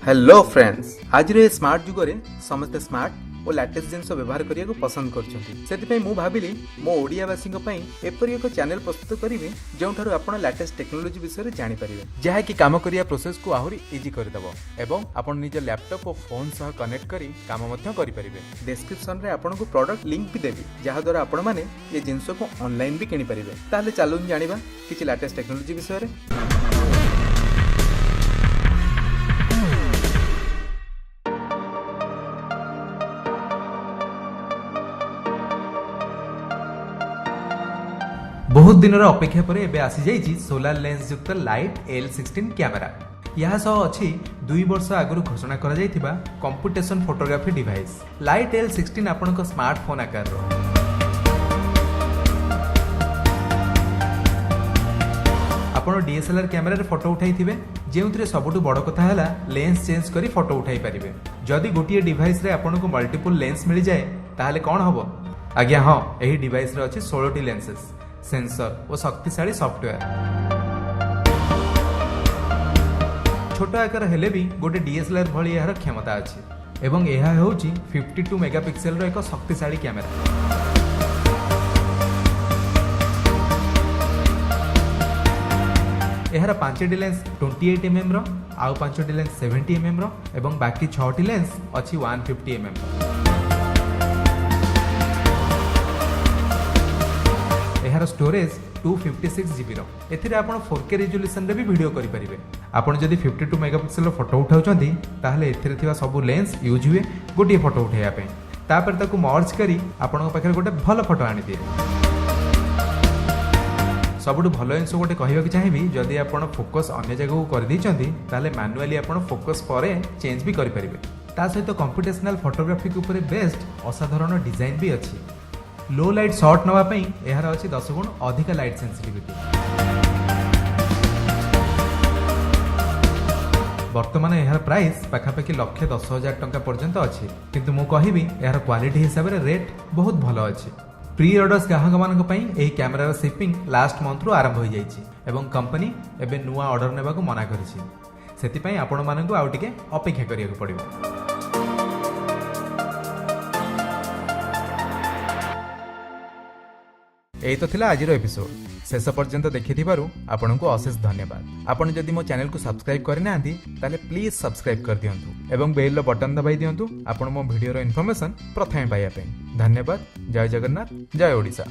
Hello friends, आज रे smart जुग रे समस्ते स्मार्ट और लेटेस्ट जिनस व्यवहार करिया को पसंद करछंती। सेति पई मु भाबिली मो ओडियावासी पई एपरि एक चैनल प्रस्तुत करिवे जोंठारु आपण लेटेस्ट टेक्नोलॉजी विषय रे जानि परिवे, जहा कि काम करिया प्रोसेस को आहुरी इजी कर देबो एवं आपण निज लैपटॉप और फोन सह कनेक्ट करी काम मध्य करि परिवे। डिस्क्रिप्शन रे आपण को प्रोडक्ट लिंक भी देबी, जहा द्वारा आपण माने ये जिंस को ऑनलाइन भी किनि परिवे। ताले चलुन जानिबा किछि लेटेस्ट टेक्नोलॉजी विषय रे। बहुत दिन अपेक्षा पर एबे आसी जाइछि सोलार लेंस युक्त लाइट L16 कैमेरा। यह सह अछि 2 वर्ष आगु घोषणा करा जाइथिबा computation photography device light L16 आपनक स्मार्टफोन आकार रो। आपण DSLR कैमेरा रे फोटो उठाई थिबे, जेउतरे सबटु बड़ कथा हला लेंस चेंज करी फोटो उठाई परिबे। जदि गोटिए डिवाइस रे आपनक मल्टीपल लेंस मिल जाए ताहले कोन हबो? आज्ञा हां, एही डिवाइस रे अछि 16टी लेंसेस, सेंसर और शक्तिशाली सॉफ्टवेयर। छोट आकार हेले भी गोटे DSLR भली यार क्षमता अछि एवं यह होउची 52 मेगापिक्सेल रो एक शक्तिशाली कैमेरा। एहार 5टी लेंस 28mm रो, आउ 5टी लेंस 70mm रो एवं बाकी 6टी लेंस अछि 150mm रो। एहार स्टोरेज 256 GB रो। एथिरे आपण 4K रिजोल्यूशन रे भी वीडियो करि परिबे। आपण जदि 52 मेगापिक्सेल रो फोटो उठाउचंती ताहले एथिरे थिबा सब लेंस यूज हुए गोटे फोटो उठाइया पे, तापर ताकू मर्ज करी आपण पाखरे गोटे भल फोटो आनी दिए। सबुठु भल जिनस गोटे कहबा के चाहिबी, जदि आपण फोकस अन्य जगह को कर दैचंती ताहले मैनुअली आपण फोकस परे चेंज भी करि परिबे। ता सहित कंप्यूटेशनल फोटोग्राफी के ऊपर बेस्ड असाधारण डिजाइन भी अछि। लो लाइट शॉट नवा पई एहार अछि 10 गुण अधिक लाइट सेंसिटिविटी। वर्तमान एहार प्राइस पाखापाखि 1,10,000 टंका पर्यंत अछि, किंतु मु कहिबी एहार क्वालिटी हिसाब रे रेट बहुत भलो अछि। प्री ऑर्डर्स ग्राहक मानक पई एही कैमरा शिपिंग लास्ट मंथ रो आरंभ होई जाइछि एवं कंपनी एबे नुवा ऑर्डर नेबा को मना करिछि। सेति पई आपण मानक आउ टिके अपेक्षा करिया को पड़िबो। यही तो थिला आज एपिसोड। शेष पर्यंत देखिथिबारु आपनकु अशेष धन्यवाद। आपण जदि मो चैनल को सब्सक्राइब करने आंती ताले प्लीज सब्सक्राइब कर दियंतु एवं बेल रो बटन दबाई दियंतु आपण मो वीडियो रो इन्फॉर्मेशन प्रथमे पाइया पे। धन्यवाद। जय जगन्नाथ, जय ओडिशा।